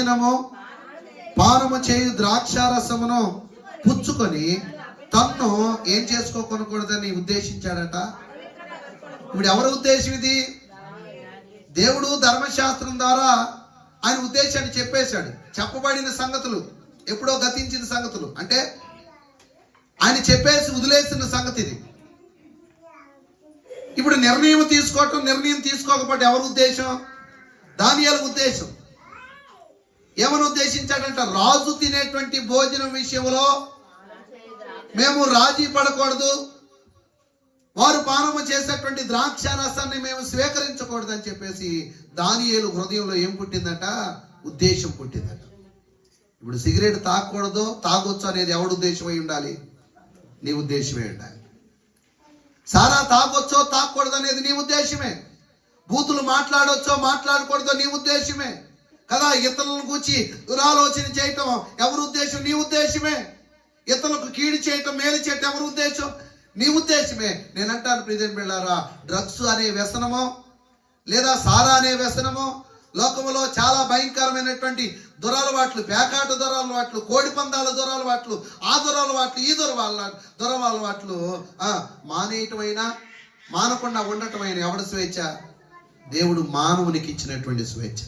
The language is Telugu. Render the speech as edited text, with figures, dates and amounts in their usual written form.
భోజనము పానము చేయు ద్రాక్షారసమును పుచ్చుకొని తన్ను ఏం చేసుకోకొనకూడదని ఉద్దేశించాడట. ఇప్పుడు ఎవరి ఉద్దేశం ఇది? దేవుడు ధర్మశాస్త్రం ద్వారా ఆయన ఉద్దేశాన్ని చెప్పేశాడు. చెప్పబడిన సంగతులు ఎప్పుడో గతించిన సంగతులు, అంటే ఆయన చెప్పేసి వదిలేసిన సంగతి ఇది. ఇప్పుడు నిర్ణయం తీసుకోకపోతే ఎవరి ఉద్దేశం? దానియేలు ఉద్దేశం. ఏమని ఉద్దేశించాడంట? రాజు తినేటువంటి భోజనం విషయంలో మేము రాజీ పడకూడదు, వారు పానము చేసేటువంటి ద్రాక్ష రసాన్ని మేము స్వీకరించకూడదు అని చెప్పేసి దానియేలు హృదయంలో ఏం పుట్టిందట? ఉద్దేశం పుట్టిందట. ఇప్పుడు సిగరెట్ తాగకూడదు, తాగొచ్చు అనేది ఎవడు ఉద్దేశం అయి ఉండాలి? నీ ఉద్దేశమే ఉండాలి. సారా తాగొచ్చో తాగకూడదు అనేది నీ ఉద్దేశమే. బూతులు మాట్లాడొచ్చో మాట్లాడకూడదో నీ ఉద్దేశమే కదా. ఇతరులను కూర్చి దురాలోచన చేయటం ఎవరి ఉద్దేశం? నీ ఉద్దేశమే. ఇతరులకు కీడు చేయటం, మేలు చేయటం ఎవరి ఉద్దేశం? నీ ఉద్దేశమే. నేనంటాను ప్రియమైన బిడ్డలారా, డ్రగ్స్ అనే వ్యసనమో లేదా సారా అనే వ్యసనమో లోకములో చాలా భయంకరమైనటువంటి దురలవాట్లు, పేకాట దురలవాట్లు, కోడి పందాల దురలవాట్లు, ఆ దురలవాట్లు, ఈ దురలవాట్లు మానేయటమైనా మానకుండా ఉండటమైన ఎవడి స్వేచ్ఛ? దేవుడు మానవునికి ఇచ్చినటువంటి స్వేచ్ఛ.